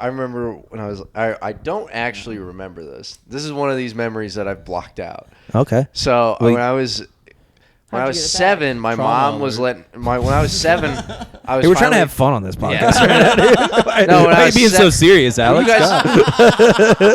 I remember when I don't actually remember this. This is one of these memories that I've blocked out. Okay. So when I was 7, my mom was when I was 7, I was. Hey, we're trying to have fun on this podcast. Yeah. No, why are you being so serious, Alex?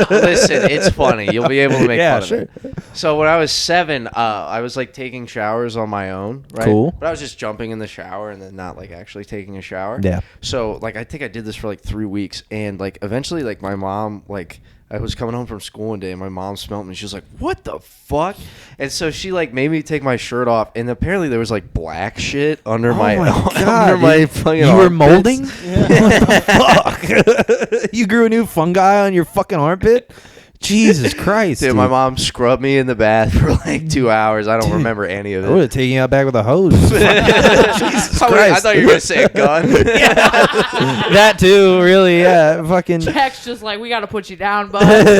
Listen, it's funny. You'll be able to make fun of sure. it. So when I was 7, I was like taking showers on my own, right? Cool. But I was just jumping in the shower and then not like actually taking a shower. Yeah. So like I think I did this for like 3 weeks, and like eventually like my mom like. I was coming home from school one day and my mom smelled me. She was like, "What the fuck?" And so she like made me take my shirt off, and apparently there was like black shit under my God, my fucking You were armpits. molding? What the fuck? You grew a new fungi on your fucking armpit? Jesus Christ. Dude, my mom scrubbed me in the bath for like 2 hours. I don't remember any of it. I would have taken you out back with a hose. Jesus I Christ. thought you were going to say a gun. That too, really, yeah. Fucking. Jack's just like, we got to put you down, bud.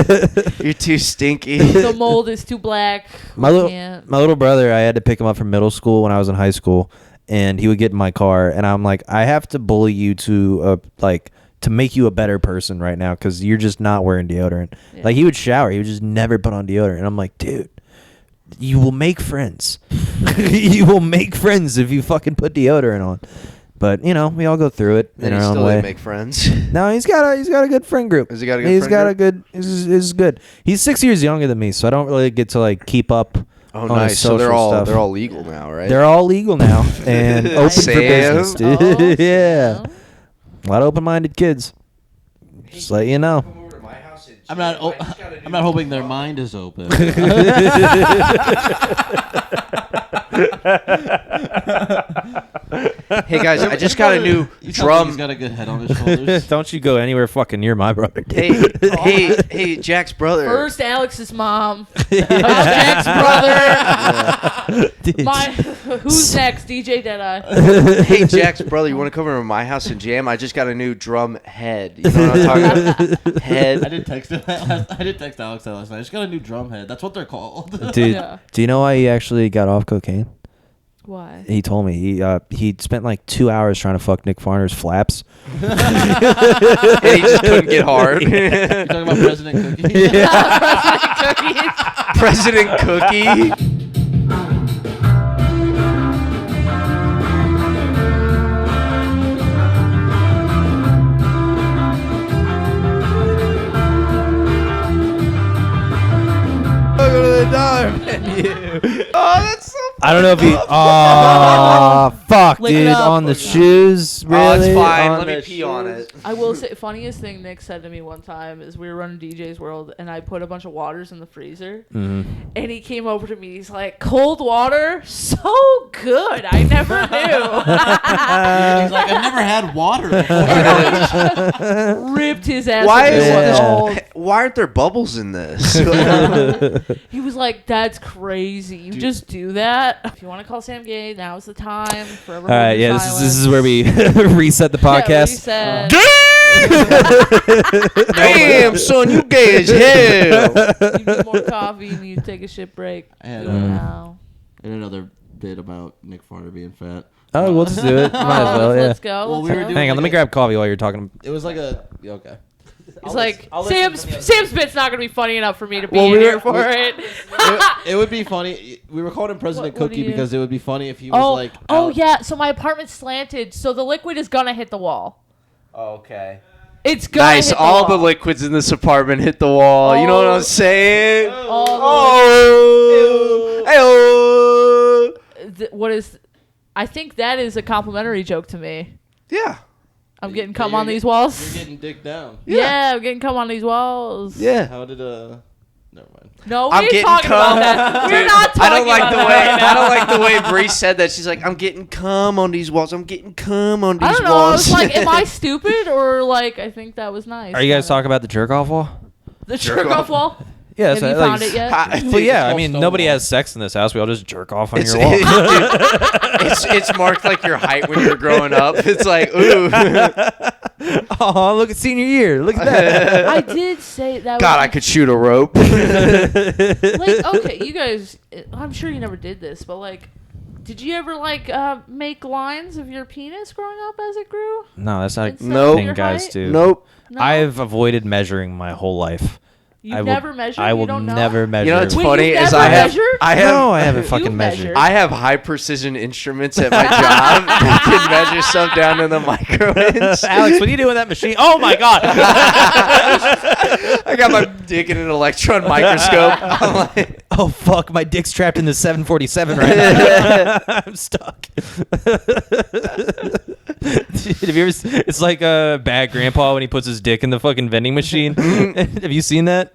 You're too stinky. The mold is too black. My little brother, I had to pick him up from middle school when I was in high school, and he would get in my car, and I'm like, I have to bully you to to make you a better person right now because you're just not wearing deodorant. Yeah. Like, he would shower. He would just never put on deodorant. And I'm like, dude, you will make friends. You will make friends if you fucking put deodorant on. But, you know, we all go through it in our own way. Didn't make friends. No, he's got a good friend group. Has he got a good friend group? He's good. He's 6 years younger than me, so I don't really get to, like, keep up. Oh, nice. So they're all legal now, right? They're all legal now and open for business, dude. Oh, Yeah. A lot of open-minded kids. Just let you know. I'm not hoping their mind is open. Hey guys, I just got a new drum. He's got a good head on his shoulders. Don't you go anywhere fucking near my brother, dude. Hey, Jack's brother. First, Alex's mom. Jack's brother. Who's next? DJ Deadeye. Hey, Jack's brother, you want to come over to my house and jam? I just got a new drum head. You know what I'm talking about? Head. I did text Alex that last night. I just got a new drum head. That's what they're called. Dude, Yeah. do you know why he actually got off cocaine? Why? He told me he spent like 2 hours trying to fuck Nick Farner's flaps. And he just couldn't get hard. You're talking about President Cookie? Yeah. President Cookie. Go to the dollar menu. Oh, that's so funny. I don't know if he. Oh, fuck, Lick it dude. up. On the shoes, really? Oh, it's fine. On Let me the pee on it. I will say, funniest thing Nick said to me one time is we were running DJ's World, and I put a bunch of waters in the freezer, and he came over to me. He's like, "Cold water, so good. I never knew." He's like, I've never had water before. Ripped his ass. Why aren't there bubbles in this? He was like, "That's crazy. You just do that. If you want to call Sam gay, now's the time." Forever. All right, yeah, this is where we reset the podcast. Yeah, Damn, son, you gay as hell. you need more coffee. You need to take a shit break. And, Do it now. and another bit about Nick Farner being fat. Oh, we'll just do it. Might as well, yeah. Let's go. Well, we were doing Hang on, let me grab coffee while you're talking. It was like a okay. It's like I'll Sam's bit's not gonna be funny enough for me to be Well, in we here were- for we- it. It would be funny. We were calling him President What do Cookie you- because it would be funny if he was Oh, like. oh out- yeah. So my apartment's slanted, so the liquid is gonna hit the wall. Okay. It's gonna Nice. hit the All wall. the liquids in this apartment hit the wall. You know what I'm saying? Oh. Oh. What is? I think that is a complimentary joke to me. Yeah. I'm getting cum on these walls. You're getting dick down. Yeah, I'm getting cum on these walls. Yeah. How did Never mind. No, we I'm ain't getting talking cum. about that. We're Dude, not talking I don't like about the that way right now. I don't like the way Bree said that. She's like, I'm getting cum on these walls. I'm getting cum on these I don't know. walls. I was like, am I stupid or like I think that was nice. Are you guys talking about the jerk off wall? the jerk off wall? Yeah, Have you found it yet? Well, yeah. I called mean, Stone nobody Wall. has sex in this house. We all just jerk off on It's, your wall. it's marked like your height when you're growing up. It's like, ooh. Oh, look at senior year. Look at that. I did say that. God, I was, could shoot a rope. like, okay, you guys. I'm sure you never did this, but like, did you ever like make lines of your penis growing up as it grew? No, that's not a Instead Nope. of your thing guys height? do. Nope. No? I've avoided measuring my whole life. You've never measured? I You will don't know? never measure. You know what's Wait, funny you've is never I have measured? No, I haven't You fucking measured. measured. I have high precision instruments at my job that can measure stuff down to the micro inch. Alex, what do you do with that machine? Oh my god! I got my dick in an electron microscope. I'm like, Oh fuck, my dick's trapped in the 747 right now. I'm stuck. Dude, have you ever? It's like a bad grandpa when he puts his dick in the fucking vending machine. Have you seen that?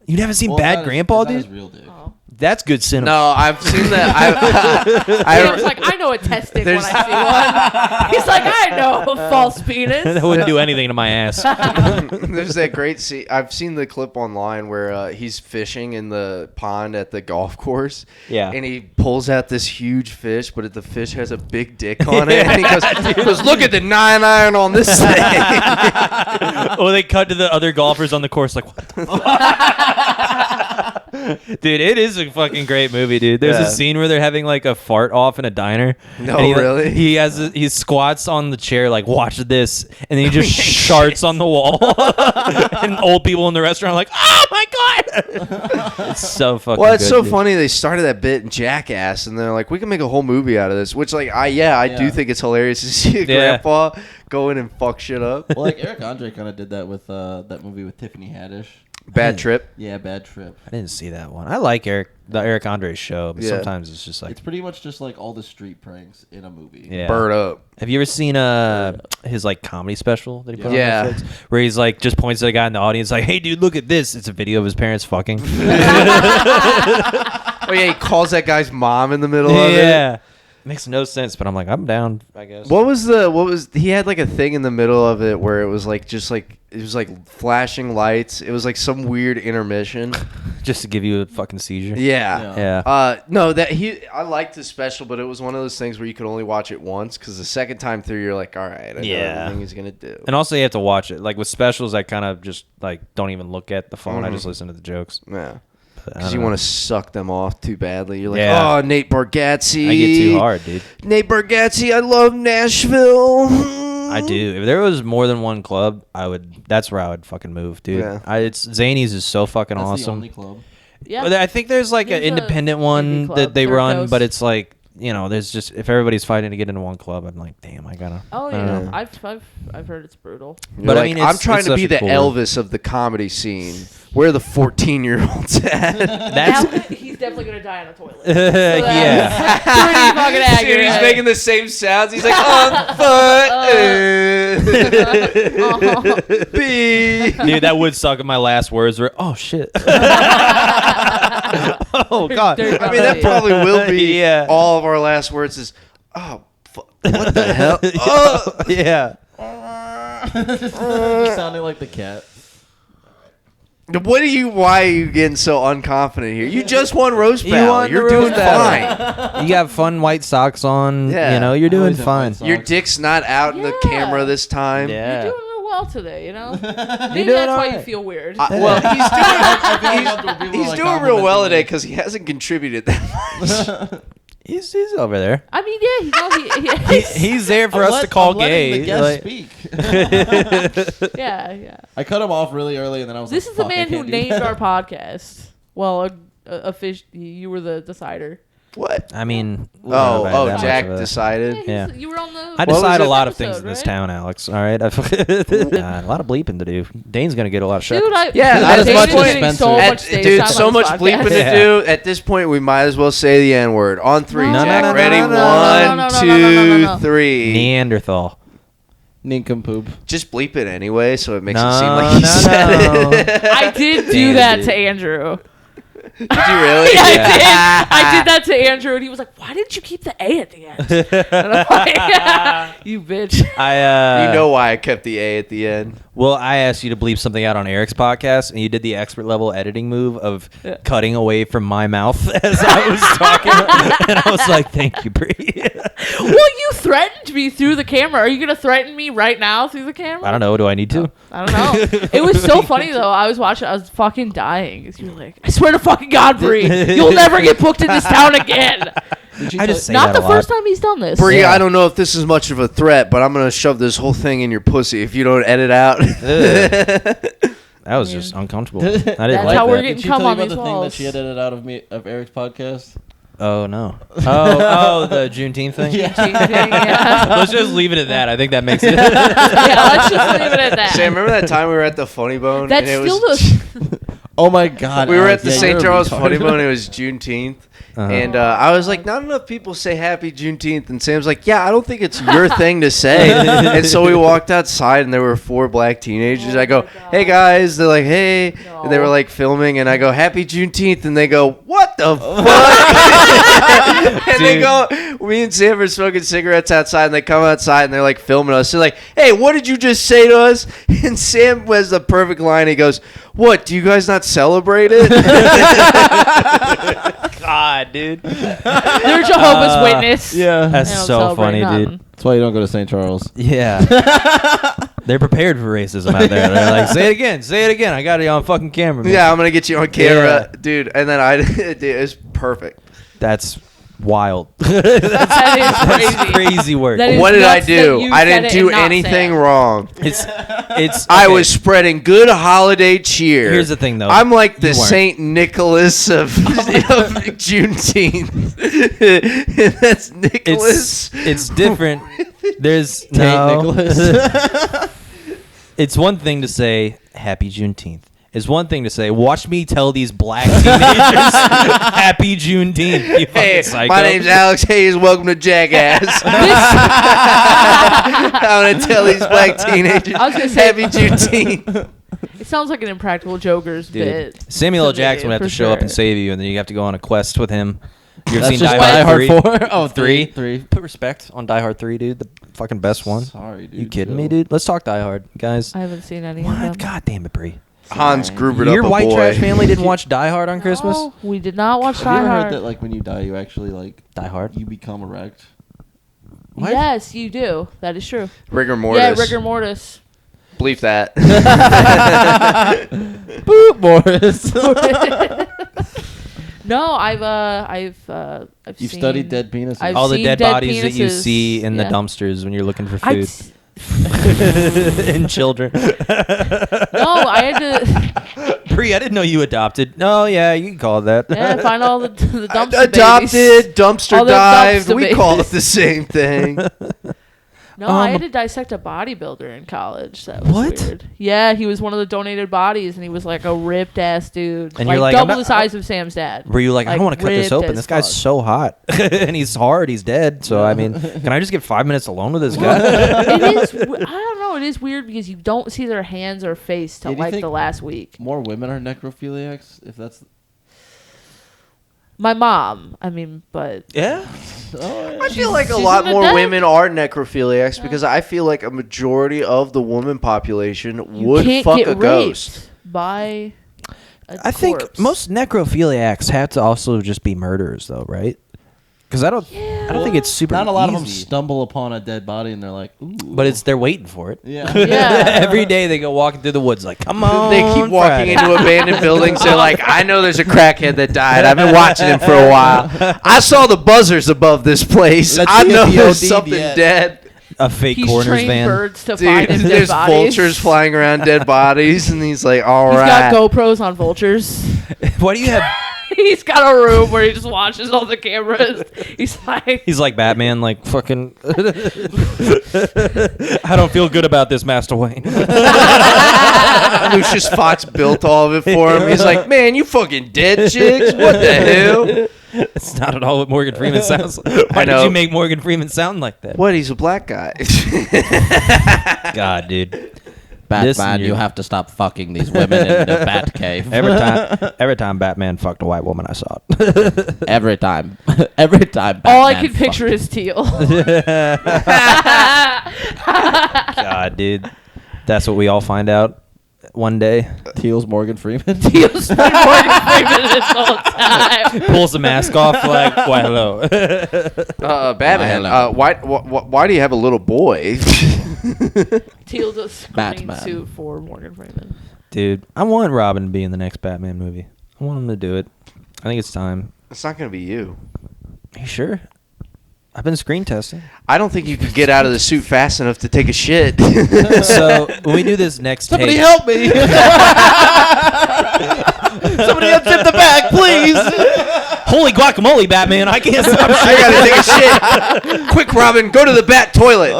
You never seen Bad Grandpa, dude? Real dick. Oh. That's good cinema. no, I've seen that. Sam's like, I know a test stick when I see one. He's like, I know a false penis. That wouldn't do anything to my ass. There's that great scene. I've seen the clip online where he's fishing in the pond at the golf course. Yeah. And he pulls out this huge fish, but the fish has a big dick on it. And he goes, look at the 9-iron on this thing. Or they cut to the other golfers on the course like, what the fuck? Dude, it is a fucking great movie, dude. There's a scene where they're having like a fart off in a diner. No, and really? He squats on the chair like, watch this, and then he just sharts on the wall. And old people in the restaurant are like, oh my god! It's so fucking Well, it's good, so dude. funny. They started that bit in Jackass, and they're like, we can make a whole movie out of this. Which, like, I do think it's hilarious to see a grandpa go in and fuck shit up. Well, like Eric Andre kind of did that with that movie with Tiffany Haddish. Bad Trip. Yeah, Bad Trip. I didn't see that one. I like the Eric Andre show, but Yeah. sometimes it's just like, It's pretty much just like all the street pranks in a movie. yeah. Bird up. Have you ever seen his like comedy special that he put Yeah. on Netflix? Where he's like just points to the guy in the audience like, "Hey dude, look at this." It's a video of his parents fucking. Oh, yeah, he calls that guy's mom in the middle of it. Yeah. Makes no sense, but I'm like, I'm down, I guess. He had like a thing in the middle of it where it was like it was like flashing lights. It was like some weird intermission. Just to give you a fucking seizure. Yeah. Yeah. No, I liked the special, but it was one of those things where you could only watch it once because the second time through you're like, all right, I know everything he's gonna do. And also you have to watch it. Like with specials, I kind of just like don't even look at the phone. I just listen to the jokes. Yeah. But I Because don't you know. want to suck them off too badly. You're like, Yeah. oh, Nate Bargatze. I get too hard, dude. Nate Bargatze, I love Nashville. I do. If there was more than one club, that's where I would fucking move, dude. Yeah. Zany's is so fucking That's awesome. the only club. Yeah. Well, I think there's like There's an a independent indie one club, that they Third run, Coast. but it's like, you know, there's just, if everybody's fighting to get into one club, I'm like, damn, I gotta. Oh I don't yeah, know. I've heard it's brutal. You're But I like, mean, I'm it's- trying it's to be such the a cool- Elvis of the comedy scene. Where are the 14-year-olds at? That's He's definitely gonna die on a toilet. yeah. Pretty fucking accurate. Dude, he's making the same sounds. He's like, on foot. B. Dude, that would suck if my last words were, oh shit. Oh god. Dirty I mean, that probably will be Yeah. all of our last words is, oh, what the hell? Oh. Yeah. You sounding like the cat. Why are you getting so unconfident here? You just won roast You battle. won the You're roast doing battle. fine. You got fun white socks on. Yeah. You know, you're doing always have fine. white socks. Your dick's not out in the Yeah. camera this time. Yeah. You're doing real well today, you know. Maybe doing that's why alright. you feel weird. Well, he's He's doing real well today because he hasn't contributed that much. He's over there. I mean, yeah, He's there for us to call gay. The guest like- speak. yeah. I cut him off really early, and then I was This like, is the "Fuck, I man who can't do named that." our podcast. Well, a fish. You were the decider. What? I mean, we don't know about that much Jack of it. decided. Yeah. You were on the. I What was decide a it? lot of episode, things in this right? town, Alex. All right, God, a lot of bleeping to do. Dane's gonna get a lot of shit. Dude, Yeah, Not as Dane's much as getting Spencer. so much stage Dude, time so on much this bleeping podcast. to Yeah. do. At this point, we might as well say the N word. On three, No, Jack. no, no, Ready? no, no, no, no, One, no, two, no. three. Neanderthal. Nincompoop. Just bleep it anyway, so it makes No, it seem like you no, said it. I did do Damn, that dude. to Andrew. Did you really? Yeah, I did that to Andrew, and he was like, "Why didn't you keep the A at the end?" And I'm like, "You bitch." You know why I kept the A at the end. Well, I asked you to bleep something out on Eric's podcast, and you did the expert level editing move of cutting away from my mouth as I was talking, and I was like, "Thank you, Bree." Well, you threatened me through the camera. Are you gonna threaten me right now through the camera? I don't know. Do I need to? I don't know. It was so funny though. I was watching. I was fucking dying. 'Cause you were like, "I swear to fucking God, Bree, you'll never get booked in this town again." I just say Not that the a lot. first time he's done this. Bree, Yeah. I don't know if this is much of a threat, but I'm gonna shove this whole thing in your pussy if you don't edit out. That was just uncomfortable. I didn't That's like how that. we're Did getting she cum tell you on about these the thing that walls. she edited out of Eric's podcast? Oh no. Oh, the Juneteenth thing. Yeah. Let's just leave it at that. I think that makes it. Yeah, let's just leave it at that. Sam, remember that time we were at the Funny Bone? That's and it still was, the. Oh my God! we were Alex, at the yeah, St. you're Charles retarded. Funny Bone. It was Juneteenth. And I was like, not enough people say Happy Juneteenth. And Sam's like, yeah, I don't think it's your thing to say. And so we walked outside, and there were 4 black teenagers. Oh I go, my God. hey, guys. They're like, hey. No. And they were like filming, and I go, Happy Juneteenth. And they go, what the fuck? And they go, me and Sam are smoking cigarettes outside, and they come outside, and they're like filming us. They're like, hey, what did you just say to us? And Sam has the perfect line. He goes, what, do you guys not celebrate it? God, dude. They're Jehovah's Witness. Yeah, That's They don't so celebrate funny, nothing. dude. that's why you don't go to St. Charles. Yeah. They're prepared for racism out there. They're like, say it again. I got it on fucking camera. Man. Yeah, I'm gonna get you on camera, Yeah. dude. And then dude, it was perfect. That's wild. That is crazy. That's crazy work. That is What did I nuts that do? you I said didn't it do and not anything Sam. wrong. It's I okay. was spreading good holiday cheer. Here's the thing, though. I'm like the You weren't. Saint Nicholas of Juneteenth. And that's Nicholas. It's different. There's Saint no. Nicholas. It's one thing to say Happy Juneteenth. It's one thing to say, watch me tell these black teenagers Happy Juneteenth. You fucking Hey, psycho. my name's Alex Hayes. Welcome to Jackass. I'm gonna tell these black teenagers I was gonna say- Happy Juneteenth. It sounds like an Impractical Jokers Dude, bit. Samuel L. to Jackson me, would have to for show up sure. and save you, and then you have to go on a quest with him. You ever That's seen just Die Hard 3? 4? Oh, 3? 3. Put respect on Die Hard 3, dude. The fucking best one. Sorry, dude. You kidding chill. me, dude? Let's talk Die Hard, guys. I haven't seen any of What? them. God damn it, Bree. Hans Grubered up Your a white boy. trash family didn't watch Die Hard on Christmas? No, we did not watch Have Die you ever Hard. heard that, like, when you die, you actually, like, Die Hard? you become erect? What? Yes, you do. That is true. Rigor mortis. Yeah, rigor mortis. Bleep that. Boop, Morris. No, I've You've seen, studied dead penises. I've All the seen dead dead bodies that you penises. see in the Yeah. dumpsters when you're looking for I'd food. s- And children. no, I had to Bree, I didn't know you adopted. No, yeah, you can call it that. find all the dumpster babies. Adopted, dumpster All the dived. dumpster We call it babies. the same thing. No, I had to dissect a bodybuilder in college. That was What? weird. Yeah, he was one of the donated bodies, and he was like a ripped ass dude, And you're like, double I'm the not- size of Sam's dad. Were you like, I don't want to cut this ripped open. as This guy's fuck. so hot. And he's hard. He's dead. So, I mean, can I just get 5 minutes alone with this guy? It is. I don't know. It is weird because you don't see their hands or face till Yeah, do you like think- the last week. More women are necrophiliacs, if that's... My mom. I mean, but Yeah. I feel like a she's lot in the more dead. women are necrophiliacs because I feel like a majority of the woman population you would can't fuck get a raped ghost. by. I think corpse. most necrophiliacs have to also just be murderers, though, right? Because I don't think it's super Not a lot of them easy. stumble upon a dead body and they're like, ooh. But they're waiting for it. Yeah. Yeah. Every day they go walking through the woods like, come on. They keep walking Friday." into abandoned buildings. They're like, I know there's a crackhead that died. I've been watching him for a while. I saw the buzzers above this place. Let's I see if know he there's OD'd something yet." dead. A fake He's coroner's trained van. birds to Dude, find his dead there's bodies. vultures flying around dead bodies, and he's like, all He's right. got GoPros on vultures. Why do you have? He's got a room where he just watches all the cameras. He's like, He's like Batman, like fucking. I don't feel good about this, Master Wayne. Lucius Fox built all of it for him. He's like, man, you fucking dead chicks? What the hell? It's not at all what Morgan Freeman sounds. Why did know. you make Morgan Freeman sound like that? What? He's a black guy. God, dude. Batman, you have to stop fucking these women in the bat cave. Every time Batman fucked a white woman, I saw it. Every time. Every time. all I Batman can picture fucked. is Teal. God, dude. That's what we all find out one day. Teal's Morgan Freeman. Teal's been Morgan Freeman this whole time. Pulls the mask off, like, why hello. Batman, hello. why do you have a little boy? Teal does green Batman. suit for Morgan Freeman. Dude, I want Robin to be in the next Batman movie. I want him to do it. I think it's time. It's not going to be you. Are you sure? I've been screen testing. I don't think you could get out of the suit fast enough to take a shit. So when we do this next Somebody take, help me! Somebody unzip the bag, please! holy guacamole, Batman! I can't stop I gotta take a shit. Quick, Robin, go to the bat toilet.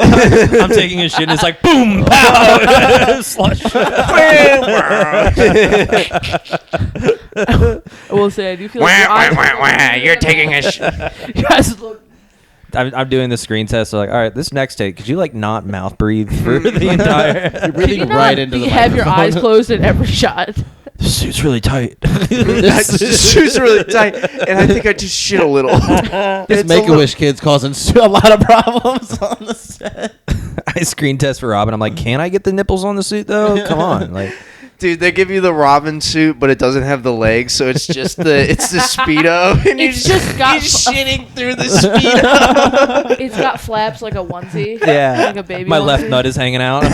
I'm taking a shit and it's like boom, pow, slush. I will say I do feel like You're taking a shit. you guys look. I'm doing the screen test. So like, all right, this next take, could you like not mouth breathe for the entire? You're breathing right into the have your microphone. eyes closed in every shot. The suit's really tight. This shoe's really tight, and I think I just shit a little. This Make-A-Wish kid's causing a lot of problems on the set. I screen test for Robin. I'm like, can I get the nipples on the suit though? Come on, like. Dude, they give you the Robin suit, but it doesn't have the legs, so it's just the Speedo, and It's just got you're shitting through the Speedo. It's got flaps like a onesie. Yeah, Like a baby my onesie. left nut is hanging out. I'm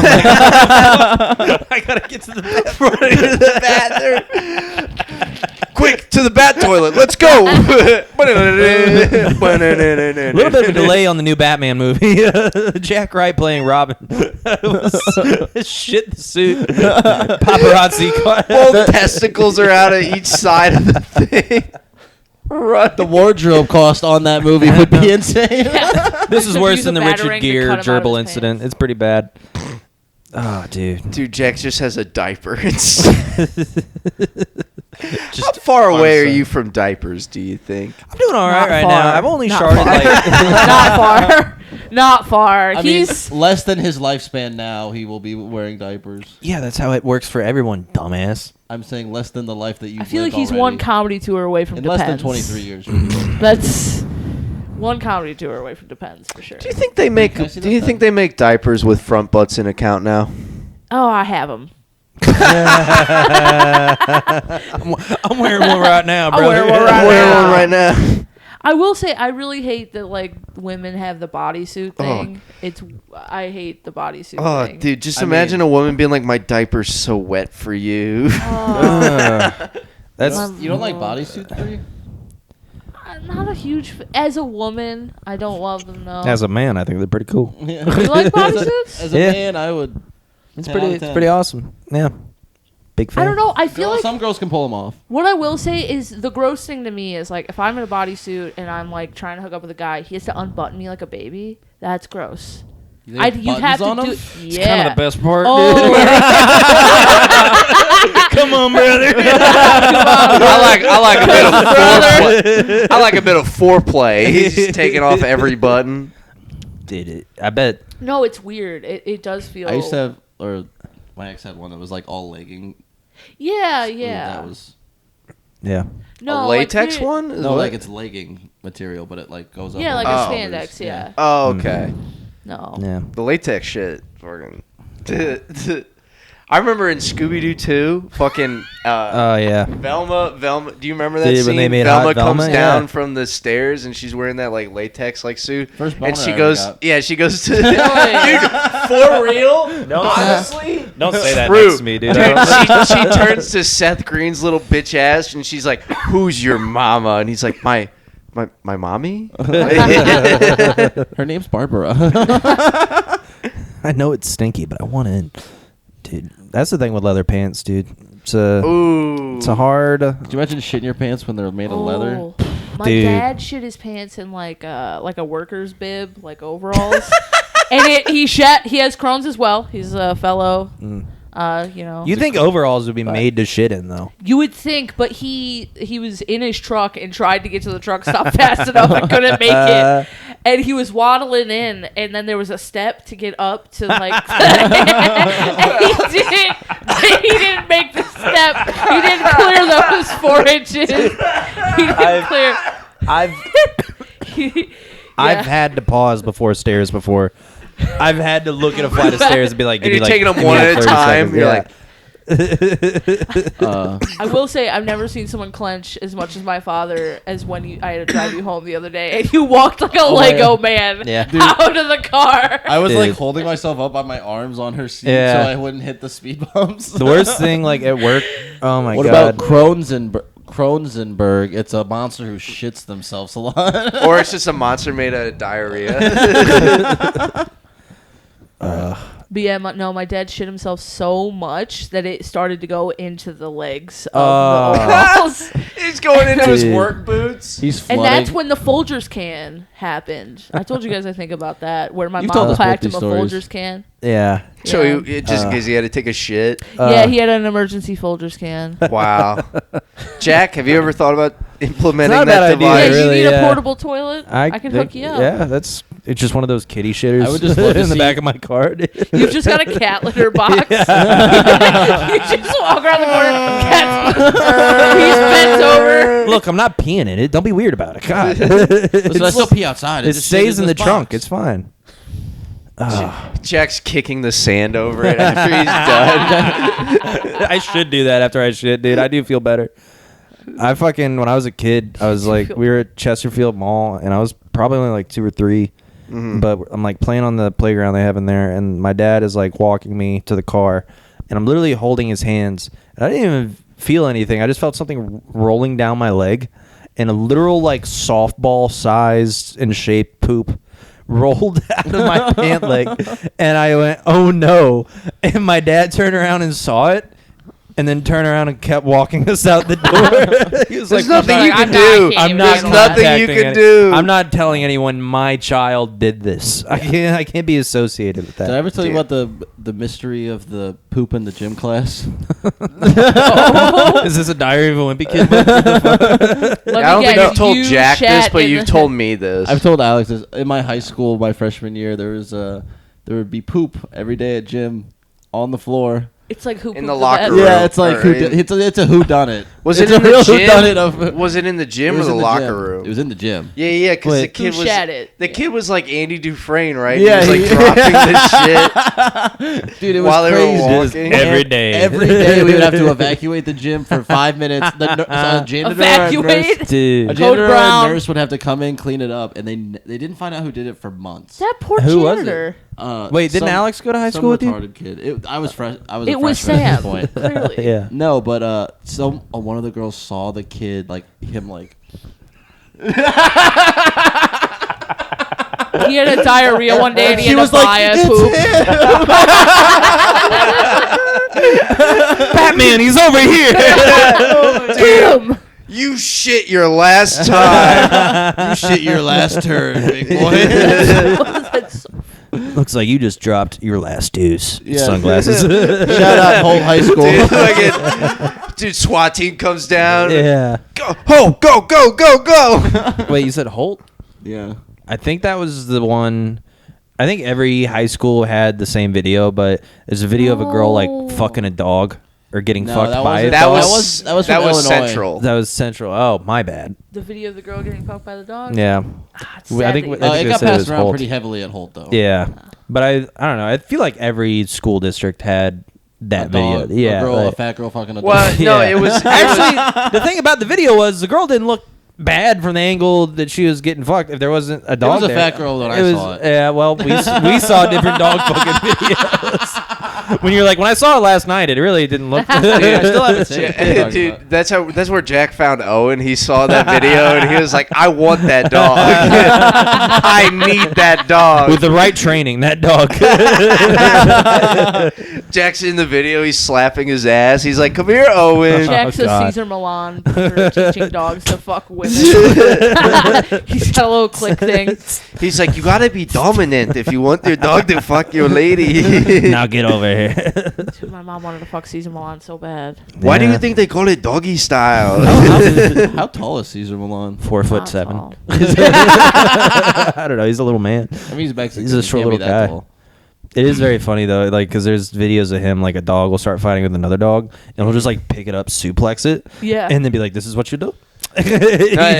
like, I gotta get to the bathroom. Quick, to the bat toilet. Let's go. A little bit of a delay on the new Batman movie. Jack Wright playing Robin. Shit the suit. Paparazzi caught. Both testicles are out of each side of the thing. Right. The wardrobe cost on that movie would be insane. This is Should worse use than a the Richard batarang to Gere cut him out of gerbil his incident. pants. It's pretty bad. Oh, dude. Dude, Jack just has a diaper. Just How far away are Honestly. you from diapers, do you think? I'm doing all right Not right far. now. I've only Not sharded far. like. Not far. Not far. I mean, He's less than his lifespan now, he will be wearing diapers. Yeah, that's how it works for everyone, dumbass. I'm saying less than the life that you I feel like lived he's already. one comedy tour away from In Depends. less than 23 years. That's one comedy tour away from Depends for sure. Do you think they make? Can I see Do you that think then? they make diapers with front butts in account now? Oh, I have them. I'm wearing one right now, I'm brother. wearing one right I'm wearing now. one right now. I will say I really hate that like women have the bodysuit Oh. thing. I hate the bodysuit Oh, thing. dude, just I imagine mean- a woman being like, "My diaper's so wet for you." Oh, That's You don't like bodysuits, Bree? I'm not a huge as a woman. I don't love them. No. as a man, I think they're pretty cool. You like bodysuits? As a Yeah. man, I would. It's 10 pretty. out of It's 10. pretty awesome. Yeah, big fan. I don't know. I feel like Some girls can pull them off. what I will say is the gross thing to me is like if I'm in a bodysuit and I'm like trying to hook up with a guy, he has to unbutton me like a baby. That's gross. You have You'd have to buttons do. on 'em? Yeah. It's kind of the best part. Oh, Come on, brother. I like a bit of foreplay. I like a bit of foreplay. He's just taking off every button. Did it? I bet. no, it's weird. It does feel. I used to have, or my ex had one that was like all legging. Yeah, Ooh, yeah. that was Yeah. No, a latex like, one? Is no, what? like it's legging material, but it like goes up. Yeah, on like the a Oh. shoulders. spandex. Yeah. Oh, okay. No. Yeah. The latex shit. Fucking. I remember in Scooby Doo 2, fucking. Oh yeah. Velma. Do you remember that Did- scene? when they made Velma Hot comes Velma? down Yeah. from the stairs and she's wearing that like latex like suit. First boner and she I goes, ever got. yeah, she goes to. Dude, for real? No, Honestly, don't say that True. next to me, dude. Dude, she turns to Seth Green's little bitch ass and she's like, "Who's your mama?" And he's like, "My mommy." Her name's Barbara. I know it's stinky, but I want in. Dude, that's the thing with leather pants, dude. It's a Ooh. it's a hard. Could you imagine shitting your pants when they're made of leather? Oh, my Dude. dad shit his pants in like a worker's bib, like overalls, and he has Crohn's as well. He's a fellow. You know. You think overalls would be made to shit in though? You would think, but he was in his truck and tried to get to the truck stop fast enough and couldn't make it. And he was waddling in, and then there was a step to get up to like. And he didn't make the step. He didn't clear those 4 inches. He didn't clear. I've Yeah. I've had to pause before stairs before. I've had to look at a flight of stairs and be like, And you're give me, taking like, them give me one like at a 30 time. seconds. You're Yeah. like, I will say I've never seen someone clench as much as my father as when I had to drive you home the other day and you walked like a Lego man Yeah. out of the car. I was like Dude. holding myself up on my arms on her seat Yeah. so I wouldn't hit the speed bumps. The worst thing, like at work. Oh my What god. about Crohn's and Kronzenberg, it's a monster who shits themselves a lot. Or it's just a monster made out of diarrhea. But yeah, my dad shit himself so much that it started to go into the legs of the overalls. He's going into his work boots. He's And flooding. that's when the Folgers-can happened. I told you guys, I think about that, where my You've told mom us packed him both a these stories. Folgers-can. Yeah. So Yeah. just because he had to take a shit. Yeah, he had an emergency Folgers-can. Wow. Jack, have you ever thought about implementing It's not a that bad idea, Yeah, device? you really, need yeah. a portable toilet? I can hook you up. Yeah, it's just one of those kitty shitters I would just love to in the see- back of my car. dude. You've just got a cat litter box. You just walk around the corner, cat's he's bent over. Look, I'm not peeing in it. Don't be weird about it. God. Listen, I still pee outside. It just stays in the this trunk. box. It's fine. Jack's kicking the sand over it after he's done. I should do that after I shit, dude. I do feel better. When I was a kid, I was like, we were at Chesterfield Mall, and I was probably only like 2 or 3. But I'm like playing on the playground they have in there, and my dad is like walking me to the car, and I'm literally holding his hands, and I didn't even feel anything. I just felt something rolling down my leg, and a literal like softball sized and shaped poop rolled out of my pant leg, and I went, oh no. And my dad turned around and saw it, and then turned around and kept walking us out the door. He was There's like, nothing you I'm can not- I do. can't I'm even not There's nothing you contacting can any- do. I'm not telling anyone my child did this. I can't be associated with that. Did I ever tell you Damn. about the mystery of the poop in the gym class? Is this a Diary of a Wimpy Kid? Let I don't me think guess, you've told you Jack this, shat but in you've the- told me this. I've told Alex this. In my high school, my freshman year, there would be poop every day at gym on the floor. It's like who In pooped the locker bed? room. Yeah, it's like Or it's a who done it. Was It's it a in the real gym? whodunit of Was it in the gym It or was the in locker gym. room? It was in the gym. Yeah, because the Wait. kid Who was shat it? the kid was like Andy Dufresne, right? Yeah, he was like dropping the shit Dude, it was while they crazy. were walking. Every day. Every day we would have to evacuate the gym for 5 minutes. A janitor, Evacuate? A Dude. Code janitor or a Brown. nurse would have to come in, clean it up, and they didn't find out who did it for months. That poor Who was it? janitor. Wait, didn't Alex go to high some school with you? retarded kid. I was fresh. I was. It a was freshman at this Sam. point. Clearly. Yeah. No, but one of the girls saw the kid him. He had a diarrhea one day and he She had was to buy a "It's poop. him." Batman, he's over here. Damn. You shit your last time. You shit your last turn, big boy. That's so- Looks like you just dropped your last deuce. Yeah. Sunglasses. Shout out whole high school. Dude, SWAT team comes down. Yeah. Go, go. Wait, you said Holt? Yeah. I think that was the one. I think every high school had the same video, but there's a video of a girl like fucking a dog or getting No, fucked that by a wasn't- That dog. was that was from Illinois. Central. That was Central. Oh, my bad. The video of the girl getting fucked by the dog? Yeah. It's I sad think that you- I think It they got said it passed was around Holt. pretty heavily at Holt, though. Yeah, but I don't know. I feel like every school district had that A video. dog, Yeah, a like- fat girl fucking a Well, dog. no, Yeah. it was Actually, the thing about the video was the girl didn't look bad from the angle that she was getting fucked. If there wasn't a dog, was a there. fat girl when I was, saw it. Yeah, well, we saw different dog fucking videos. When you're like, when I saw it last night, it really didn't look. Dude, I still haven't seen it. What are you talking Dude, about? that's where Jack found Owen. He saw that video and he was like, "I want that dog. I need that dog." With the right training, that dog. Jack's in the video. He's slapping his ass. He's like, "Come here, Owen." Jack's a God. Caesar Milan for teaching dogs to fuck women. He's got a little click thing. He's like, "You gotta be dominant if you want your dog to fuck your lady." Now get over here. Dude, my mom wanted to fuck Caesar Milan so bad. Why do Yeah. you think they call it doggy style? How tall is Caesar Milan? 4'7"? Not tall. I don't know. He's a little man. I mean, he's Mexican. He's a He short can't be little that guy. tall. It is very funny though, like because there's videos of him, like a dog will start fighting with another dog, and he'll just like pick it up, suplex it, Yeah. and then be like, "This is what you do." is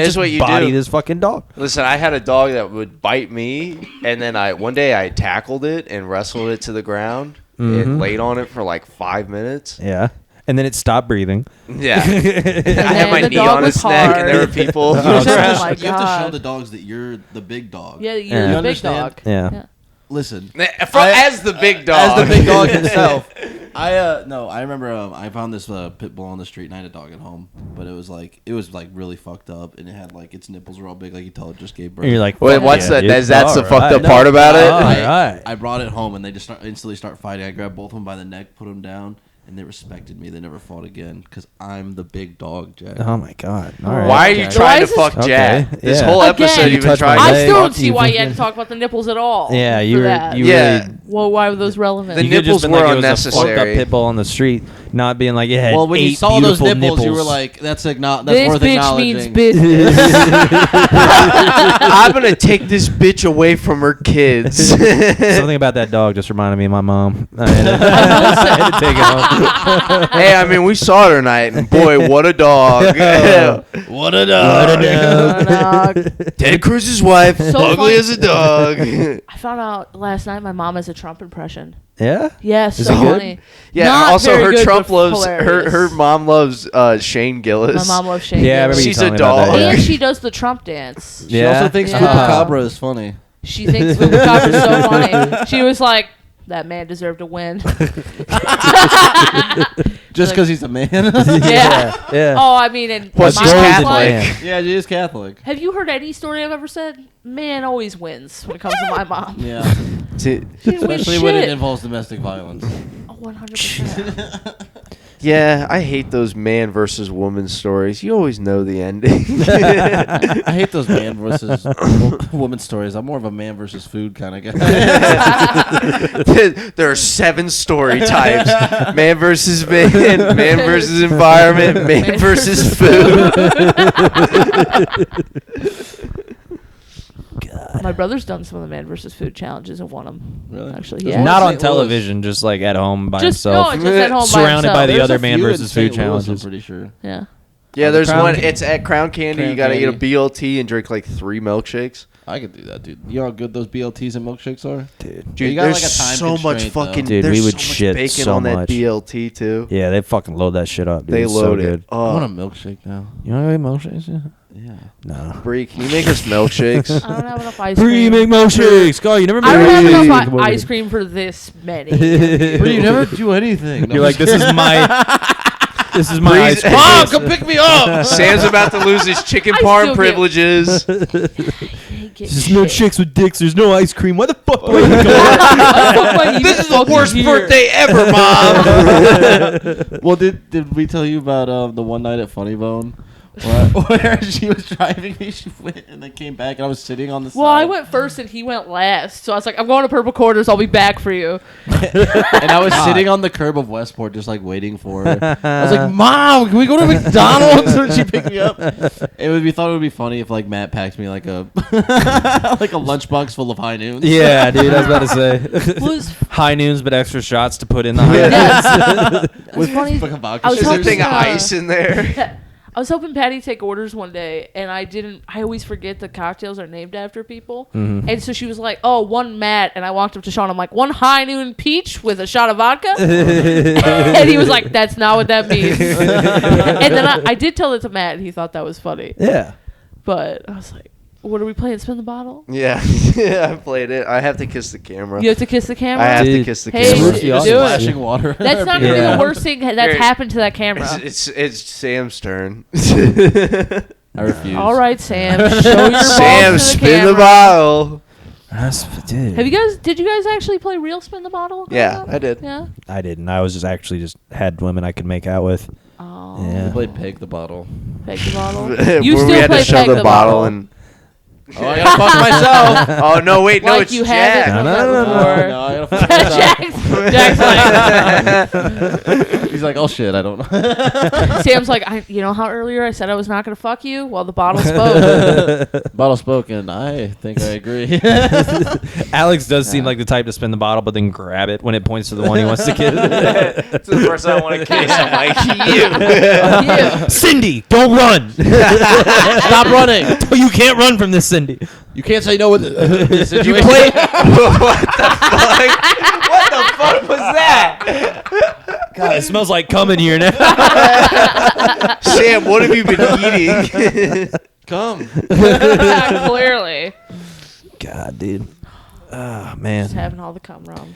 just what you body do. this fucking dog. Listen, I had a dog that would bite me, and then one day I tackled it and wrestled it to the ground and laid on it for like 5 minutes. Yeah, and then it stopped breathing. Yeah, I had my the knee dog on was his neck, and there were hard. people. Oh, You have my to show God. the dogs that you're the big dog. Yeah, you're Yeah. the You big understand? dog. Yeah. Listen, As the big dog. as the big dog himself, I remember I found this pit bull on the street and I had a dog at home, but it was like really fucked up and it had like its nipples were all big like you tell it just gave birth. And you're like, Wait, fuck what's yeah, that? dude. That's the All fucked up right. part about it? All right. I brought it home and they just instantly start fighting. I grabbed both of them by the neck, put them down, and they respected me. They never fought again because I'm the big dog, Jack. Oh my god! All right. Why are you Why trying to is this- fuck Jack? Okay, This yeah. whole Again, episode you you've been touched trying my I to leg. still fuck don't see you why you fucking- had to talk about the nipples at all. Yeah, you for were. that. You Yeah. really. Well, why were those relevant? The You could nipples just been were like it was a fucked up unnecessary. pit bull on the street, not being like it had Well, when you 8 saw those beautiful nipples, you were like, "That's this worth bitch means acknowledging." business. I'm gonna take this bitch away from her kids. Something about that dog just reminded me of my mom. I had to take it home. Hey, I mean, we saw her tonight, and boy, what a dog! What a dog! Ted Cruz's wife, So ugly funny. as a dog. I found out last night my mom has a Trump impression. Yeah. Yes, Is so it good? funny. Yeah. Not Also, very her good, Trump but loves her. hilarious. Her mom loves Shane Gillis. My mom loves Shane. Yeah, I Gillis. remember you She's telling a me about that, dog. yeah. And she does the Trump dance. She Yeah? also thinks Yeah. Chupacabra is funny. She thinks Hookup is so funny. She was like, that man deserved to win. Just because he's a man. Yeah. Yeah. Oh, I mean, and Plus, my she's mom's Catholic. like, Yeah, she is Catholic. have you heard any story I've ever said? Man always wins when it comes to my mom. Yeah, She didn't win especially when it shit. involves domestic violence. Oh, 100%. Yeah, I hate those man versus woman stories. You always know the ending. I hate those man versus woman stories. I'm more of a man versus food kind of guy. There are 7 story types: man versus man, man versus environment, man versus food. My brother's done some of the man versus food challenges and won them. Really? Actually, There's yeah. one Not on St. Louis. television, just like at home by just himself. no, just at home Surrounded by by the himself. other man few in versus St. food Louis, challenges. I'm pretty sure. Yeah. Yeah, there's Crown one. Can- It's at Crown Candy. Crown You gotta eat a Candy. BLT and drink like 3 milkshakes. I could do that, dude. You know how good those BLTs and milkshakes are? Dude. Dude, you got, there's like, a time so much constraint, fucking. though. Dude, there's we would so much shit bacon so on that much. BLT too. Yeah, they fucking load that shit up, dude. They It's load so it. good. I want a milkshake now. You know any milkshakes? Yeah. Yeah. No. Bree, can you make us milkshakes? I don't have enough ice Bree, cream. make milkshakes. God, you never made I don't have milkshakes. enough ice cream for this many. But you never do anything. You're like, this is my. This is my Breeze- ice cream. Mom, come pick me up. Sam's about to lose his chicken I parm still get- privileges. There's no chicks with dicks. There's no ice cream. Why the fuck? This is the worst birthday ever, Mom. Well, did we tell you about the one night at Funny Bone? Where she was driving me, she went and then came back, and I was sitting on the side. Well, I went first and he went last, so I was like, "I'm going to Purple Quarters. I'll be back for you." and I was sitting on the curb of Westport, just like waiting for her. I was like, "Mom, can we go to McDonald's?" When she picked me up, we thought it would be funny if like Matt packed me like a like a lunchbox full of high noons. Yeah, dude. I was about to say. Was High noons, but extra shots to put in the high noons. yes. It was funny. Fucking vodka I was There's a hoping, thing of ice in there. I was hoping Patty take orders one day, and I didn't. I always forget the cocktails are named after people, and so she was like, "Oh, 1 Matt," and I walked up to Sean. I'm like, "1 high noon peach with a shot of vodka," and he was like, "That's not what that means." And then I did tell it to Matt, and he thought that was funny. Yeah. But I was like, "What are we playing? Spin the bottle? Yeah, I played it. I have to kiss the camera. You have to kiss the I camera." have to Dude. kiss the Hey, camera. Smoothie do awesome. it. Splashing water. That's not gonna be Yeah. the worst thing that's Here. happened to that camera. It's Sam's turn. I refuse. All right, Sam, show your balls Sam, to the spin camera. the bottle. Dude. Have you guys? Did you guys actually play real spin the bottle? growing Yeah, up? I did. Yeah. I didn't. I was just had women I could make out with. Oh. Yeah. I played Peg the Bottle. Peg the bottle. Where You we still had play to shove Peg the the bottle bottle. and. Oh, I gotta fuck myself. Oh no! Wait, no, Like it's you Jack. haven't No, done no, that no, before. No, I gotta fuck myself. Jack's like, He's like, oh shit, I don't know. Sam's like, you know how earlier I said I was not gonna fuck you? Well, the bottle spoke. Bottle spoken. I think I agree. Alex does seem like the type to spin the bottle, but then grab it when it points to the one he wants to kiss. It's the person I want to kiss. I'm like you. Yeah. Cindy, don't run! Stop running. You can't run from this, Cindy. You can't say no with this You situation. play. What the fuck? What the fuck was that? God, it smells like cum in here now. Sam, what have you been eating? Come. Clearly, God, dude. Ah, man. just having all the cum rum.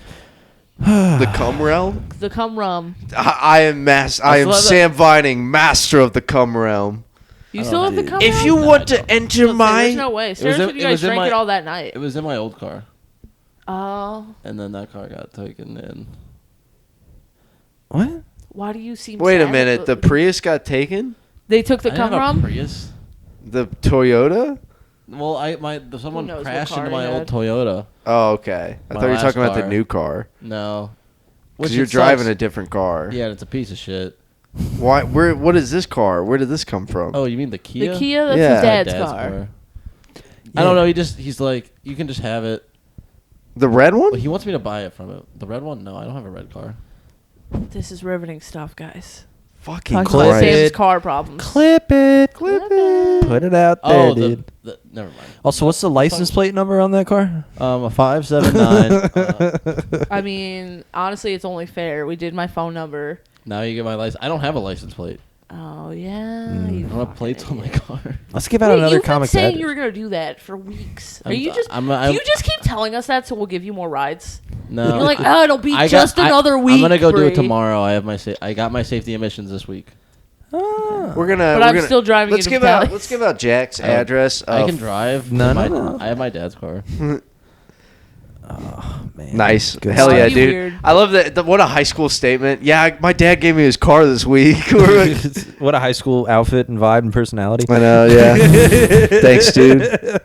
The cum realm. The cum rum. I am Sam Vining, master of the cum realm. You still have the cum If rum? you want to enter There's my, no way. Sarah said you guys drank it all that night. It was in my old car, Oh. and then that car got taken in. What? Why do you seem wait a sad? minute, the Prius got taken? They took the I cum have a rum? Prius. The Toyota? Well, someone knows what crashed car into he my old had. Toyota. Oh, okay. I My thought you were last talking about the car. new car. No. Because Which you're it driving sucks. a different car. Yeah, it's a piece of shit. Why? Where? What is this car? Where did this come from? Oh, you mean the Kia? The Kia? That's Yeah. his My dad's car. I don't know. He's like, you can just have it. The red one? But he wants me to buy it from him. The red one? No, I don't have a red car. This is riveting stuff, guys. Fucking Talking clip about Christ. Sam's it. car problems. Clip it. Clip it. Put it out there, Oh, dude. never mind. Also, what's the license plate number on that car? A 579. I mean, honestly, it's only fair. We did my phone number. Now you get my license. I don't have a license plate. Oh, yeah. Mm. You I don't have fucking plates on my idiot. car. Let's give out Wait, another you've been comic saying address. you were going to do that for weeks. Are I'm- you just... I'm- do you just keep telling us that so we'll give you more rides? No. You're like, oh, it'll be I just another week. I'm gonna go do it Bree." tomorrow. I got my safety emissions this week. Ah. We're gonna. But we're I'm gonna, still driving Let's you to give out. Cali. Let's give out Jack's Oh, address. I can drive. No, my, no. I have my dad's car. Oh, man. Nice. Good Hell stuff. yeah, That'd be dude. weird. I love that. What a high school statement. Yeah, my dad gave me his car this week. We're like, What a high school outfit and vibe and personality. I know, yeah. Thanks, dude.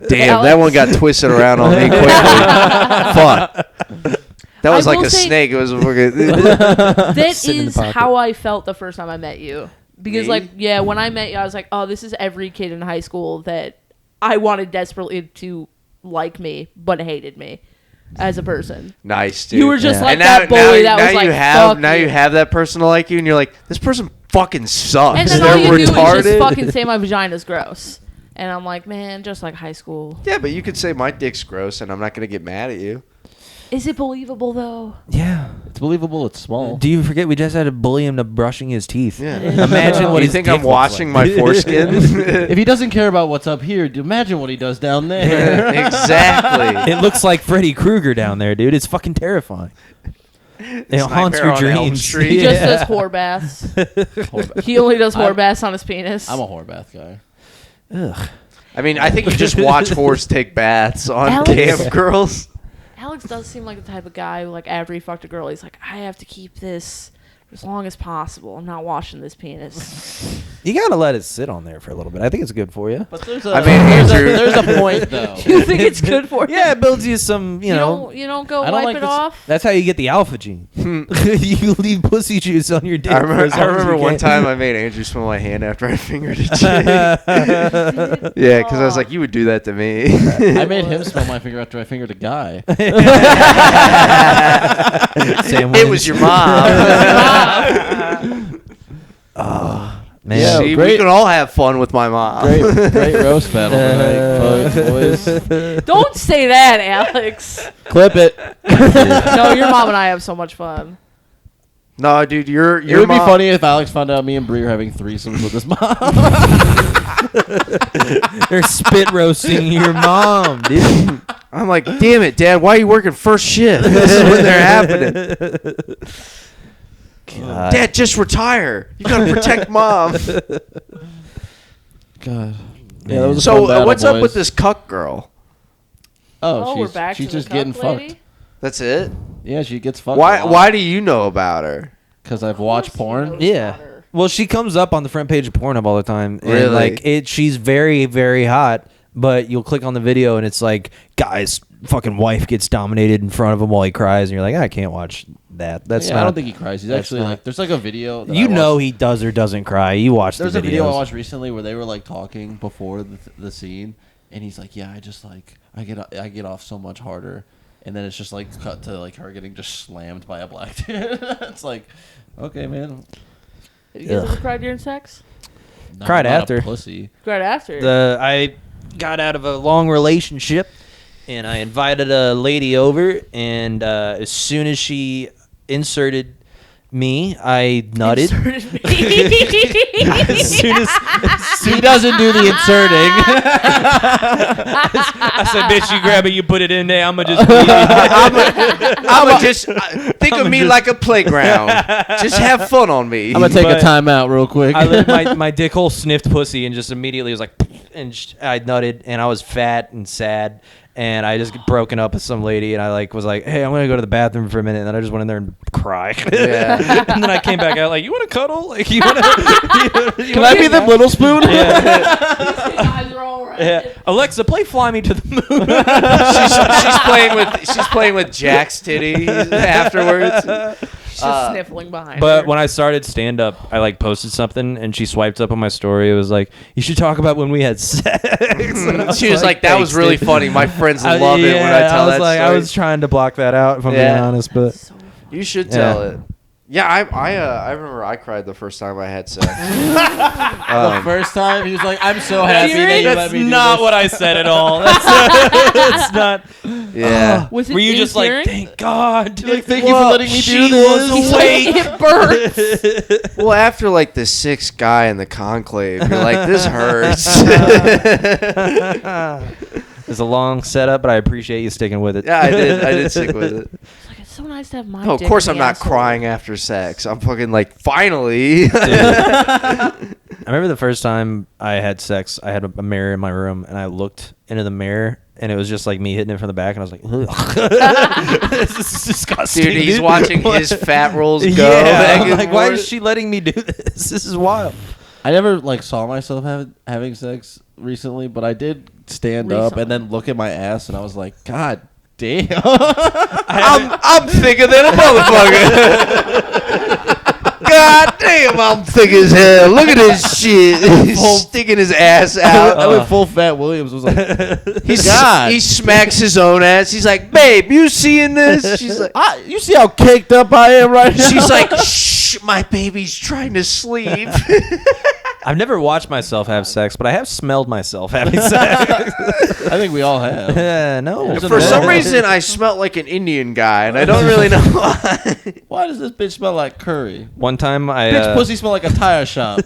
Damn, that one got twisted around on me quickly. Fuck. That was I like will a say- snake. It was fucking. That Sit in the is pocket. how I felt the first time I met you. Because, Me? like, yeah, when I met you, I was like, oh, this is every kid in high school that I wanted desperately to like me, but hated me as a person. Nice, dude. You were just Yeah. like And that bully that was like, fuck now you have that person to like you, and you're like, this person fucking sucks. And then They're all you do is retarded. just fucking say my vagina's gross. And I'm like, man, just like high school. Yeah, but you could say my dick's gross, and I'm not gonna get mad at you. Is it believable, though? Yeah. It's believable. It's small. Do you forget we just had to bully him to brushing his teeth? Yeah. Imagine what you his think dick I'm looks watching like. my foreskin? If he doesn't care about what's up here, imagine what he does down there. Yeah, exactly. It looks like Freddy Krueger down there, dude. It's fucking terrifying. It haunts Nightmare your on Elm dreams. Street. He just Yeah. does whore baths. He only does whore baths on his penis. I'm a whore bath guy. Ugh. I mean, I think you just watch whores take baths on Alex- camp girls. Alex does seem like the type of guy who, like, after he fucked a girl, he's like, I have to keep this for as long as possible. I'm not washing this penis. You gotta let it sit on there for a little bit. I think it's good for you. But there's I mean, Andrew- there's a point though. You think it's good for you? Yeah, it builds you some, you know. You don't go I don't wipe like it this- off? That's how you get the alpha gene. You leave pussy juice on your dick. I for remember, as long as I remember you one can. time I made Andrew smell my hand after I fingered a chick. Yeah, because I was like, you would do that to me. I made him smell my finger after I fingered a guy. Sam It wins. was your mom. Oh, man. Yeah, See, we great- can all have fun with my mom. Great roast battle tonight, folks, boys. Don't say that, Alex. Clip it. No, your mom and I have so much fun. No, dude, your It would be mom. funny if Alex found out me and Bree are having threesomes with his mom. They're spit roasting your mom, dude. I'm like, damn it, Dad, why are you working first shift? This is when they're happening. God. Dad, just retire. You gotta protect Mom. God. Yeah, that was a So, what's up with this cuck girl? Oh, We're back she's to the just getting cuck lady? fucked. That's it. Yeah, she gets fucked. Why do you know about her? Because I've watched porn. Yeah. Well, she comes up on the front page of Pornhub all the time. And Really? like she's very, very hot, but you'll click on the video and it's like, guy's fucking wife gets dominated in front of him while he cries, and you're like, I can't watch that. That's Yeah, not. I don't think he cries. He's that's actually not- like, there's like a video. That You I know watched. he does or doesn't cry. You watch There's the a video I videos. watched recently where they were like talking before the scene, and he's like, "Yeah, I just like I get off so much harder," and then it's just like cut to like her getting just slammed by a black dude. It's like, okay, man. Have you guys Ugh. ever cried during sex? No, Cried I'm not a after. pussy. Cried after. I got out of a long relationship, and I invited a lady over, and as soon as she inserted Me, I nutted. Inserted me. as soon as He doesn't do the inserting. I said, "Bitch, you grab it, you put it in there. I'ma just." I'ma just think of me like a playground. Just have fun on me. I'm gonna take But a timeout real quick. I let my dick hole sniffed pussy and just immediately was like, and I nutted and I was fat and sad and I just get broken up with some lady and I was like, hey, I'm gonna go to the bathroom for a minute and then I just went in there and cried. Yeah. And then I came back out like, you want to cuddle? Like you want to? Can I be the little spoon? Eyes are all red. Yeah. Alexa, play "Fly Me to the Moon." she's playing with Jack's titties afterwards. She's just sniffling behind But her. when I started stand up, I posted something and she swiped up on my story. It was like, you should talk about when we had sex. And She was like, that was "Thanks, really dude." funny. My friends love it when I tell that story. I was trying to block that out, if I'm being Yeah. honest, but So You should tell it. Yeah, I remember I cried the first time I had sex. The first time he was like, "I'm so happy that you let that's me do not this." what I said at all. That's not. Yeah. was it Were you in just hearing? like, thank God? Like, thank you for letting me she do this. was He's like, awake. it burns. Well, after like the sixth guy in the conclave, you're like, this hurts. It's a long setup, but I appreciate you sticking with it. Yeah, I did stick with it. It's like, it's so nice to have my No, of dick course in I'm the not asshole. crying after sex. I'm fucking like, finally. I remember the first time I had sex, I had a mirror in my room, and I looked into the mirror, and it was just like me hitting it from the back, and I was like, ugh. This is disgusting. Dude, he's watching his fat rolls go. Yeah, back I'm and like, why forth. is she letting me do this? This is wild. I never saw myself having sex recently, but I did stand up and then look at my ass, and I was like, God damn. I'm thicker than a motherfucker. God damn, I'm thick as hell. Look at this shit. He's sticking his ass out. I went full Fat Williams. Was like, He smacks his own ass. He's like, babe, you seeing this? She's like, you see how caked up I am right now? she's like, shh, my baby's trying to sleep. I've never watched myself have sex, but I have smelled myself having sex. I think we all have. No. For some reason, I smelled like an Indian guy, and I don't really know why. Why does this bitch smell like curry? One time I... Bitch pussy smell like a tire shop.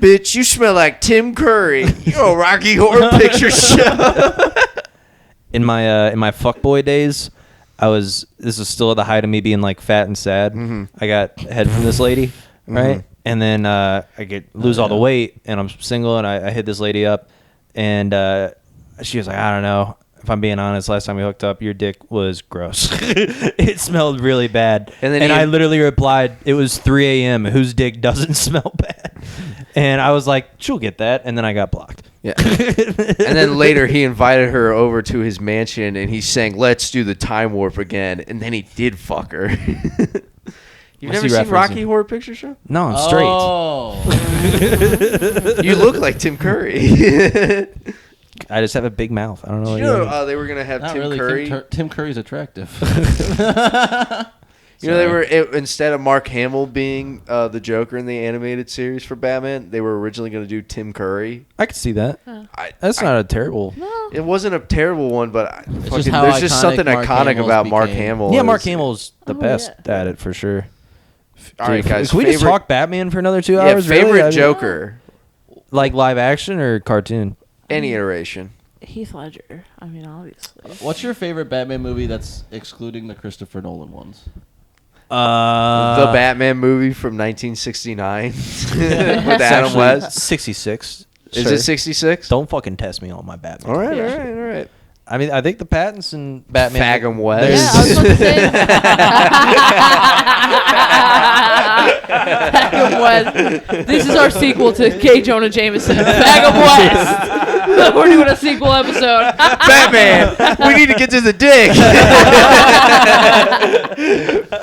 Bitch, you smell like Tim Curry. You're a Rocky Horror Picture Show. in my fuckboy days, this was still at the height of me being like fat and sad. Mm-hmm. I got head from this lady, right? And then I lose all the weight, and I'm single, and I hit this lady up, and she was like, I don't know. If I'm being honest, last time we hooked up, your dick was gross. It smelled really bad. And I literally replied, it was 3 a.m. Whose dick doesn't smell bad? And I was like, she'll get that. And then I got blocked. Yeah. And then later he invited her over to his mansion and he sang, "Let's do the time warp again." And then he did fuck her. You've never seen Rocky Horror Picture Show? No, I'm straight. Oh. You look like Tim Curry. I just have a big mouth. I don't know. You know they were going to have Not Tim really. Curry. Tim Curry's attractive. You know, they were instead of Mark Hamill being the Joker in the animated series for Batman, they were originally going to do Tim Curry. I could see that. That's I- not a terrible. No. It wasn't a terrible one, but just how there's just something iconic Mark iconic Hamill's about Mark became. Hamill. Yeah, Mark is- Hamill's the best at it for sure. All right, guys. Can we just favorite- talk Batman for another 2 Yeah, hours? favorite really? I mean, Joker. like live action or cartoon? Any iteration. Heath Ledger. I mean, obviously. What's your favorite Batman movie that's excluding the Christopher Nolan ones? The Batman movie from 1969 with Adam West. 66. Is Sure. it 66? Don't fucking test me on my Batman. All right, all right, all right. I mean, I think the Pattinson Batman. Fagum West. Yeah, I was about to say. Fagum West. This is our sequel to K. Jonah Jameson. Fagum West. We're doing a sequel episode. Batman, we need to get to the dick.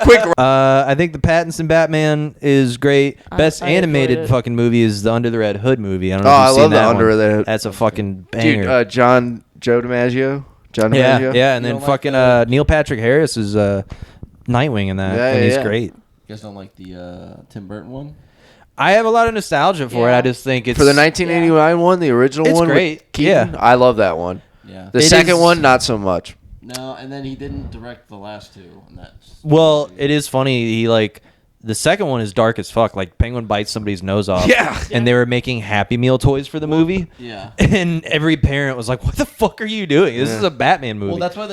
Quick. I think the Pattinson Batman is great. Best I enjoyed animated it. fucking movie is the Under the Red Hood movie. I don't know Oh, if I you've seen love the that Under one. the Hood. That's a fucking banger. Dude, Joe DiMaggio. John yeah, DiMaggio. yeah, and You then don't like fucking the- Neil Patrick Harris is Nightwing in that, Yeah, and he's yeah. great. You guys don't like the Tim Burton one? I have a lot of nostalgia for it. Yeah. I just think it's For the 1989 one, the original It's one. great. With Keaton, Yeah. I love that one. Yeah. The It second is- one, not so much. No, and then he didn't direct the last two. And that's Well, it is funny. He like the second one is dark as fuck. Like Penguin bites somebody's nose off. Yeah. And they were making Happy Meal toys for the movie. Yeah. And every parent was like, "What the fuck are you doing? This is a Batman movie." Well, that's why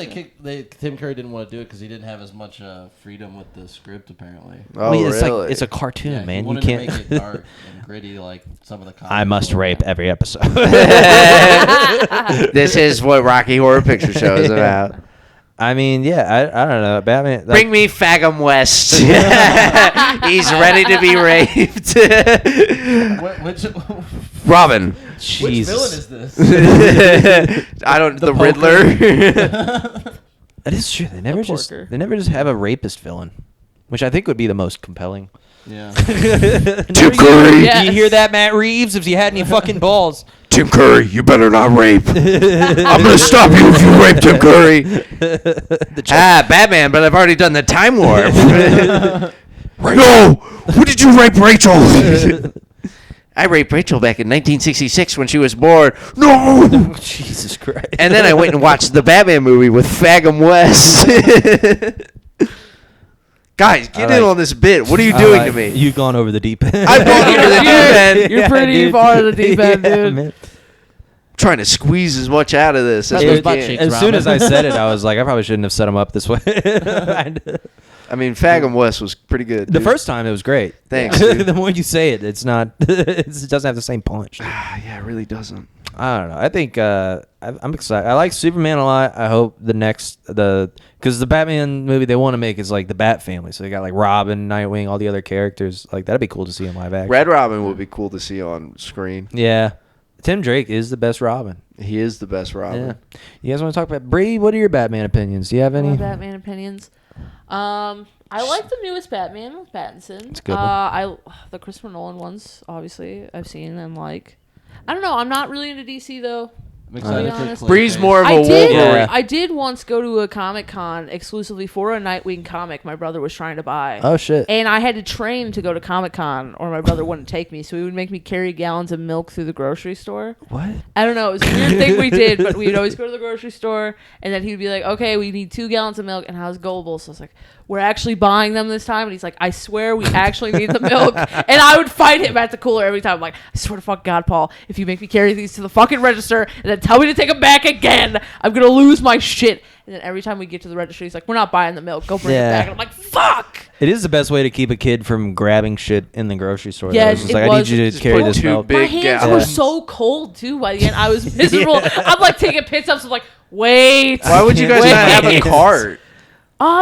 Tim Curry didn't want to do it because he didn't have as much freedom with the script apparently. Oh, Well, it's really? like it's a cartoon, Yeah, man. He You wanted can't. to make it dark and gritty like some of the. I must rape every episode. This is what Rocky Horror Picture Show is about. I mean, yeah, I don't know. Batman. Bring me Fagum West. He's ready to be raped. Which Robin. Jesus. villain is this? I don't. The Poker. Riddler. That is true. They never just have a rapist villain, which I think would be the most compelling. Yeah. Tim Curry. Yes. You hear that, Matt Reeves? If you had any fucking balls. Tim Curry, you better not rape. I'm gonna stop you if you rape Tim Curry. Batman, but I've already done the time warp. No, who did you rape, Rachel? I raped Rachel back in 1966 when she was born. No. Jesus Christ. And then I went and watched the Batman movie with Fagum West. Guys, get in on this bit. What are you doing to me? You've gone over the deep end. I've gone over the deep end. You're pretty far to the deep end, dude. man. Trying to squeeze as much out of this as That's we those butt can. cheeks. As soon as I said it, I was like, I probably shouldn't have set him up this way. I mean, Fagum West was pretty good. The dude. first time, it was great. Thanks, dude. The more you say it, it's not. It doesn't have the same punch. Yeah, it really doesn't. I don't know. I think I'm excited. I like Superman a lot. I hope because the Batman movie they want to make is like the Bat family. So they got like Robin, Nightwing, all the other characters. Like that'd be cool to see in live action. Red Robin would be cool to see on screen. Yeah, Tim Drake is the best Robin. He is the best Robin. Yeah. You guys want to talk about Bree? What are your Batman opinions? Do you have any? My Batman opinions. I like the newest Batman with Pattinson. It's a good one. The Christopher Nolan ones, obviously, I've seen and like. I don't know. I'm not really into DC though. I'm excited To be for honest. Bree's more of a I did. Wolverine. Yeah. I did once go to a Comic-Con exclusively for a Nightwing comic my brother was trying to buy. Oh shit. And I had to train to go to Comic-Con or my brother wouldn't take me. So he would make me carry gallons of milk through the grocery store. What? I don't know. It was a weird thing we did, but we'd always go to the grocery store and then he'd be like, okay, we need 2 gallons of milk. And I was gullible. So I was like, we're actually buying them this time. And he's like, I swear we actually need the milk. And I would fight him at the cooler every time. I'm like, I swear to fuck God, Paul, if you make me carry these to the fucking register and then tell me to take them back again, I'm going to lose my shit. And then every time we get to the register, he's like, we're not buying the milk. Go bring it back. And I'm like, fuck. It is the best way to keep a kid from grabbing shit in the grocery store. Yes, though. It's just it like, I was. need you to Just carry put this 2 milk. big My hands were gallons. so cold, too. By the end, I was miserable. I'm like taking pit stops. I'm like, wait. Why would you guys wait. not have a cart?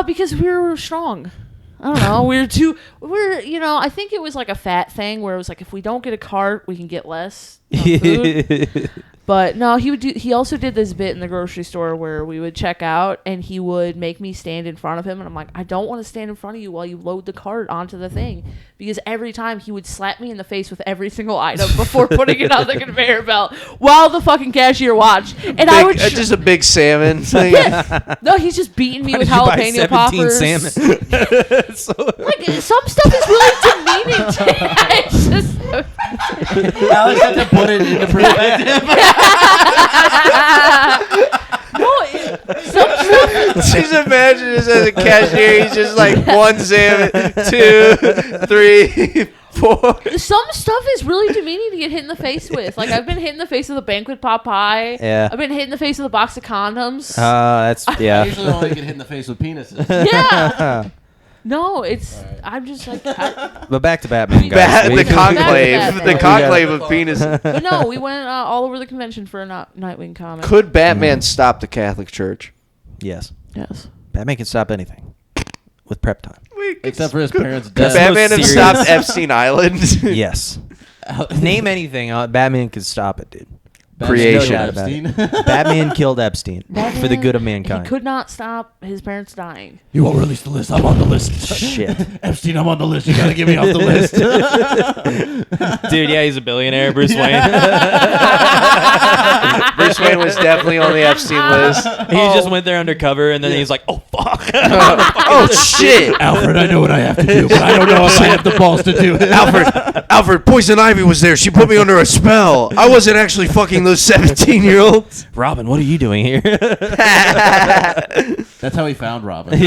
Because we were strong. I don't know. I think it was like a fat thing where it was like, if we don't get a cart, we can get less food. But no, he also did this bit in the grocery store where we would check out and he would make me stand in front of him. And I'm like, I don't want to stand in front of you while you load the cart onto the thing. Because every time he would slap me in the face with every single item before putting it on the conveyor belt while the fucking cashier watched. And I would Just a big salmon. yeah. No, he's just beating me with jalapeno poppers. Salmon? Like some stuff is really demeaning to me. It's just Alex had to put it into perspective. Just imagine this as a cashier. He's just like 1 salmon, 2, 3, 4. some stuff is really demeaning to get hit in the face with. Like I've been hit in the face with a banquet pot pie. Yeah. I've been hit in the face with a box of condoms. That's I yeah. usually only get hit in the face with penises. Yeah. No, it's. I'm just like. But back to Batman, guys. The We- conclave. Batman. The conclave of penises. But no, we went all over the convention for a Nightwing comic. Could Batman stop the Catholic Church? Yes. Yes. Batman can stop anything with prep time. Except for his parents' Could That's death. the most Batman have serious- stopped Epstein Island? Yes. Name anything. Batman can stop it, dude. Creation. No doubt about it. Epstein. Batman killed Epstein for the good of He mankind. could not stop his parents dying. You won't release the list. I'm on the list. Shit. Epstein, I'm on the list. You gotta get me off the list. Dude, yeah, he's a billionaire, Bruce Wayne. Bruce Wayne was definitely on the Epstein list. He just went there undercover, and then he's like, "Oh fuck! Oh shit! Alfred, I know what I have to do, but I don't know if I have the balls to do it. Alfred, Poison Ivy was there. She put me under a spell. I wasn't actually fucking those 17-year-olds. Robin, what are you doing here?" That's how he found Robin.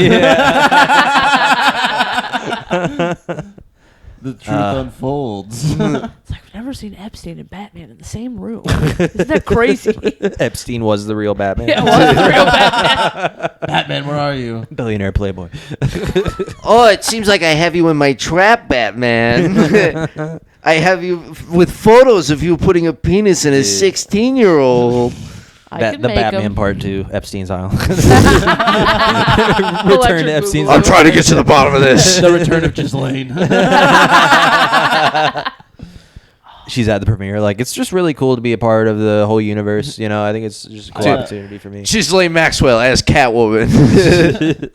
The truth unfolds. It's like I've never seen Epstein and Batman in the same room. Isn't that crazy? Epstein was the real Batman. Yeah, it was the real Batman. Batman, where are you? Billionaire playboy. Oh, it seems like I have you in my trap, Batman. I have you with photos of you putting a penis in a 16-year-old. I The Batman Part 2, Epstein's Island. Electric Return to Epstein's Boogaloo. I'm trying to get to the bottom of this. The return of Ghislaine. She's at the premiere. Like, it's just really cool to be a part of the whole universe. You know, I think it's just a cool Dude. opportunity for me. Ghislaine Maxwell as Catwoman.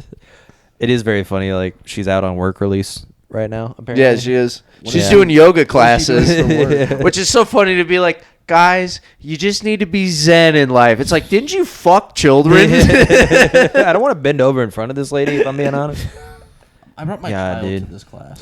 It is very funny. Like, she's out on work release right now, apparently. Yeah, she is. She's Yeah. doing yoga classes, for work? which is so funny to be like, guys, you just need to be zen in life. It's like, didn't you fuck children? I don't want to bend over in front of this lady, if I'm being honest. I brought my Yeah, child dude. to this class.